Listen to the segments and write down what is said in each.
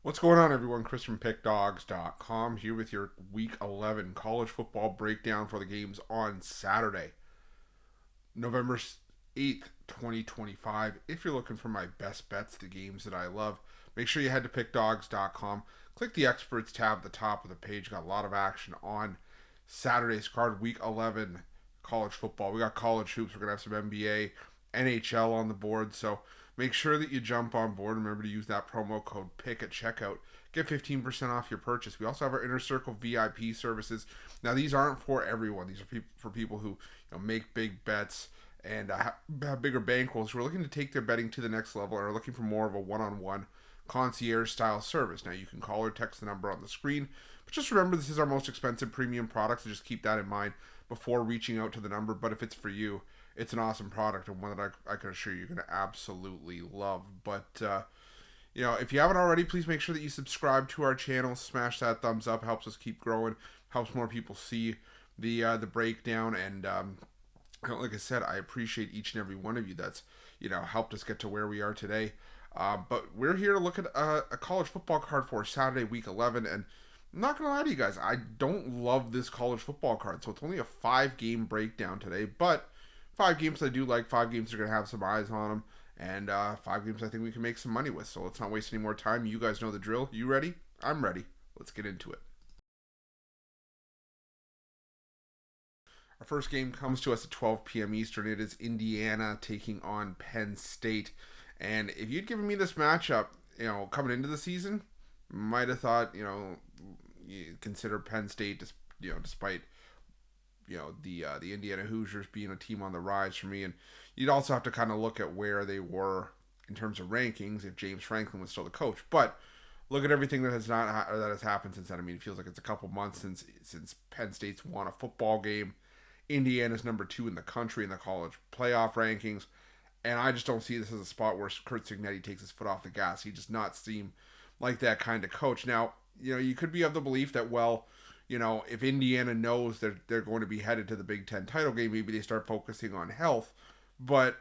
What's going on, everyone? Chris from Pickdawgz.com here with your Week 11 college football breakdown for the games on Saturday, November 8th, 2025. If you're looking for my best bets, the games that I love, make sure you head to Pickdawgz.com. Click the Experts tab at the top of the page. Got a lot of action on Saturday's card, Week 11 college football. We got college hoops. We're going to have some NBA, NHL on the board. So make sure that you jump on board. Remember to use that promo code PICK at checkout. Get 15% off your purchase. We also have our Inner Circle VIP services. Now, these aren't for everyone. These are for people who make big bets and have bigger bankrolls who are looking to take their betting to the next level and are looking for more of a one-on-one concierge style service. Now, you can call or text the number on the screen, but just remember this is our most expensive premium product, so just keep that in mind before reaching out to the number. But if it's for you, it's an awesome product and one that I can assure you're going to absolutely love. But if you haven't already, please make sure that you subscribe to our channel, smash that thumbs up, helps us keep growing, helps more people see the breakdown. And like I said, I appreciate each and every one of you that's helped us get to where we are today. But we're here to look at a college football card for Saturday, Week 11, and I'm not going to lie to you guys, I don't love this college football card. So it's only a 5-game breakdown today, but 5 games I do like. 5 games are going to have some eyes on them, and 5 games I think we can make some money with. So let's not waste any more time. You guys know the drill. You ready? I'm ready. Let's get into it. Our first game comes to us at 12 p.m. Eastern. It is Indiana taking on Penn State. And if you'd given me this matchup, coming into the season, might have thought, you consider Penn State, despite the Indiana Hoosiers being a team on the rise for me. And you'd also have to kind of look at where they were in terms of rankings if James Franklin was still the coach. But look at everything that has happened since then. I mean, it feels like it's a couple months since Penn State's won a football game. Indiana's number 2 in the country in the college playoff rankings. And I just don't see this as a spot where Kurt Cignetti takes his foot off the gas. He does not seem like that kind of coach. Now, you could be of the belief that, if Indiana knows that they're going to be headed to the Big Ten title game, maybe they start focusing on health. But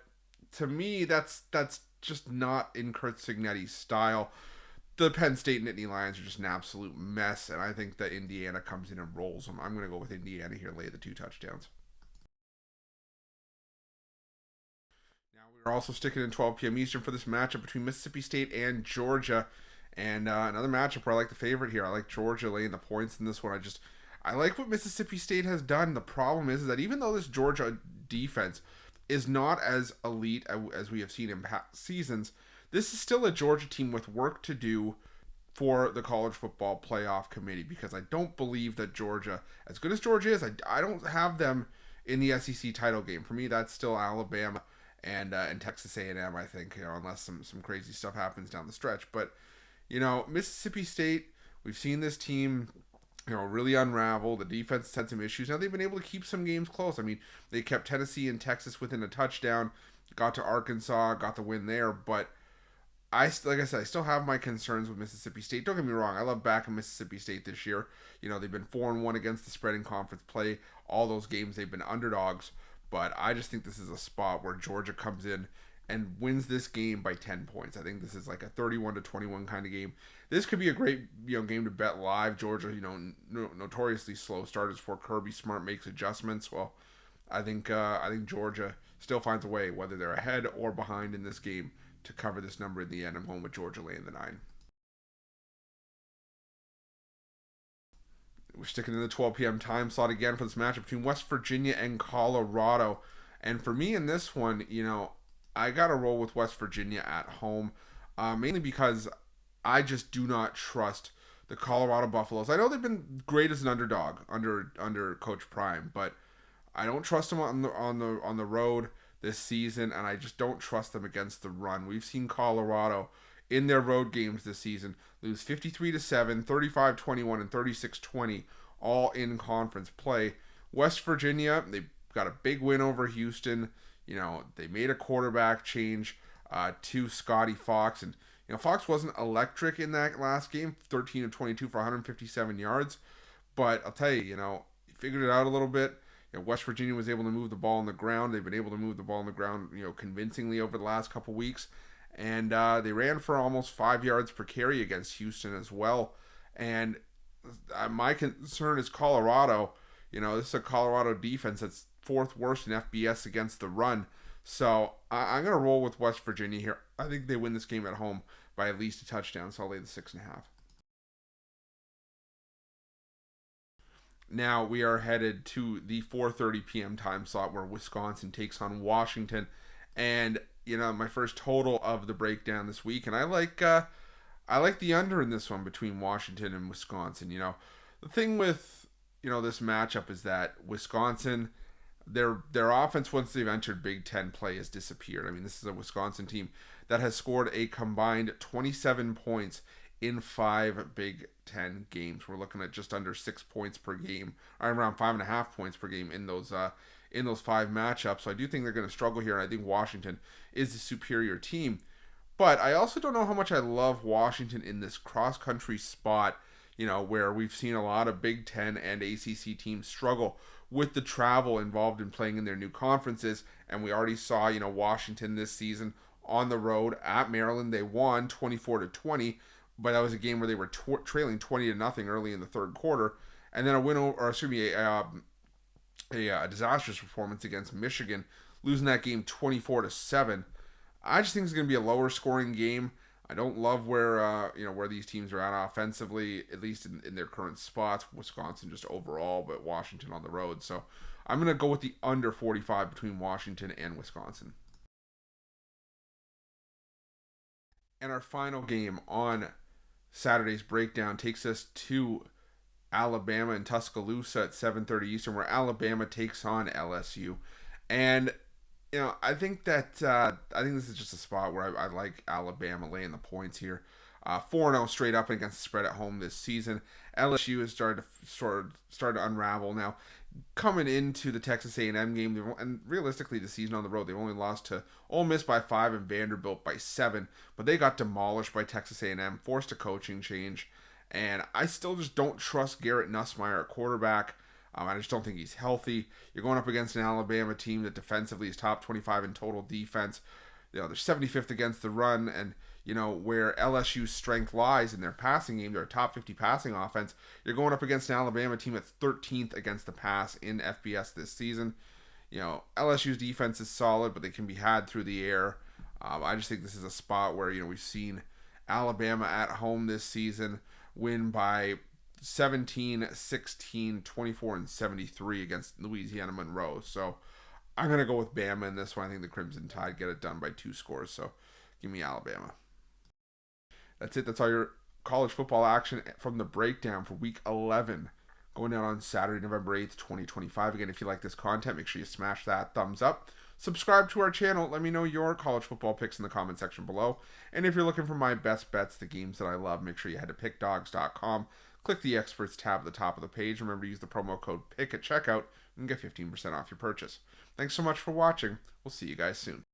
to me, that's just not in Kurt Cignetti's style. The Penn State Nittany Lions are just an absolute mess, and I think that Indiana comes in and rolls them. I'm going to go with Indiana here and lay the 2 touchdowns. Now, we're also sticking in 12 p.m. Eastern for this matchup between Mississippi State and Georgia. And another matchup where I like the favorite here. I like Georgia laying the points in this one. I like what Mississippi State has done. The problem is that even though this Georgia defense is not as elite as we have seen in past seasons, this is still a Georgia team with work to do for the college football playoff committee, because I don't believe that Georgia, as good as Georgia is, I don't have them in the SEC title game. For me, that's still Alabama and Texas A&M, I think, unless some crazy stuff happens down the stretch. But Mississippi State, we've seen this team, really unravel. The defense had some issues. Now they've been able to keep some games close. I mean, they kept Tennessee and Texas within a touchdown, got to Arkansas, got the win there. But like I said, I still have my concerns with Mississippi State. Don't get me wrong, I love backing Mississippi State this year. They've been 4-1 against the spread in conference play. All those games they've been underdogs. But I just think this is a spot where Georgia comes in and wins this game by 10 points. I think this is like a 31-21 kind of game. This could be a great game to bet live. Georgia, notoriously slow starters before Kirby Smart makes adjustments. Well, I think Georgia still finds a way, whether they're ahead or behind in this game, to cover this number in the end. I'm going with Georgia laying the 9. We're sticking in the 12 p.m. time slot again for this matchup between West Virginia and Colorado. And for me in this one, I got to roll with West Virginia at home, mainly because I just do not trust the Colorado Buffaloes. I know they've been great as an underdog under Coach Prime, but I don't trust them on the road this season, and I just don't trust them against the run. We've seen Colorado in their road games this season lose 53-7, 35-21, and 36-20, all in conference play. West Virginia, they got a big win over Houston. They made a quarterback change to Scotty Fox. And, Fox wasn't electric in that last game, 13 of 22 for 157 yards. But I'll tell you, he figured it out a little bit. West Virginia was able to move the ball on the ground. They've been able to move the ball on the ground, convincingly over the last couple weeks. And they ran for almost 5 yards per carry against Houston as well. And my concern is Colorado. This is a Colorado defense that's fourth worst in FBS against the run. So I'm going to roll with West Virginia here. I think they win this game at home by at least a touchdown, so I'll lay the 6.5. Now we are headed to the 4:30 p.m. time slot where Wisconsin takes on Washington, and my first total of the breakdown this week, and I like the under in this one between Washington and Wisconsin. The thing with this matchup is that Wisconsin, their offense once they've entered Big Ten play has disappeared. I mean, this is a Wisconsin team that has scored a combined 27 points in 5 Big Ten games. We're looking at just under 6 points per game, or around 5.5 points per game in those 5 matchups. So I do think they're going to struggle here, and I think Washington is the superior team. But I also don't know how much I love Washington in this cross-country spot, where we've seen a lot of Big Ten and ACC teams struggle with the travel involved in playing in their new conferences. And we already saw, Washington this season on the road at Maryland. They won 24-20, but that was a game where they were trailing 20-0 early in the third quarter. And then a disastrous performance against Michigan, losing that game 24-7. I just think it's going to be a lower scoring game. I don't love where these teams are at offensively, at least in their current spots. Wisconsin just overall, but Washington on the road. So I'm going to go with the under 45 between Washington and Wisconsin. And our final game on Saturday's breakdown takes us to Alabama and Tuscaloosa at 7:30 Eastern, where Alabama takes on LSU. And I think that this is just a spot where I like Alabama laying the points here. 4-0 straight up against the spread at home this season. LSU has started to unravel now. Coming into the Texas A&M game, and realistically the season on the road, they've only lost to Ole Miss by 5 and Vanderbilt by 7, but they got demolished by Texas A&M, forced a coaching change, and I still just don't trust Garrett Nussmeier at quarterback. I just don't think he's healthy. You're going up against an Alabama team that defensively is top 25 in total defense. They're 75th against the run, and where LSU's strength lies in their passing game, their top 50 passing offense. You're going up against an Alabama team that's 13th against the pass in FBS this season. LSU's defense is solid, but they can be had through the air. I just think this is a spot where we've seen Alabama at home this season win by 17, 16, 24, and 73 against Louisiana Monroe. So I'm going to go with Bama in this one. I think the Crimson Tide get it done by 2 scores. So give me Alabama. That's it. That's all your college football action from the breakdown for Week 11 going down on Saturday, November 8th, 2025. Again, if you like this content, make sure you smash that thumbs up. Subscribe to our channel. Let me know your college football picks in the comment section below. And if you're looking for my best bets, the games that I love, make sure you head to Pickdawgz.com. Click the Experts tab at the top of the page. Remember to use the promo code PICK at checkout and get 15% off your purchase. Thanks so much for watching. We'll see you guys soon.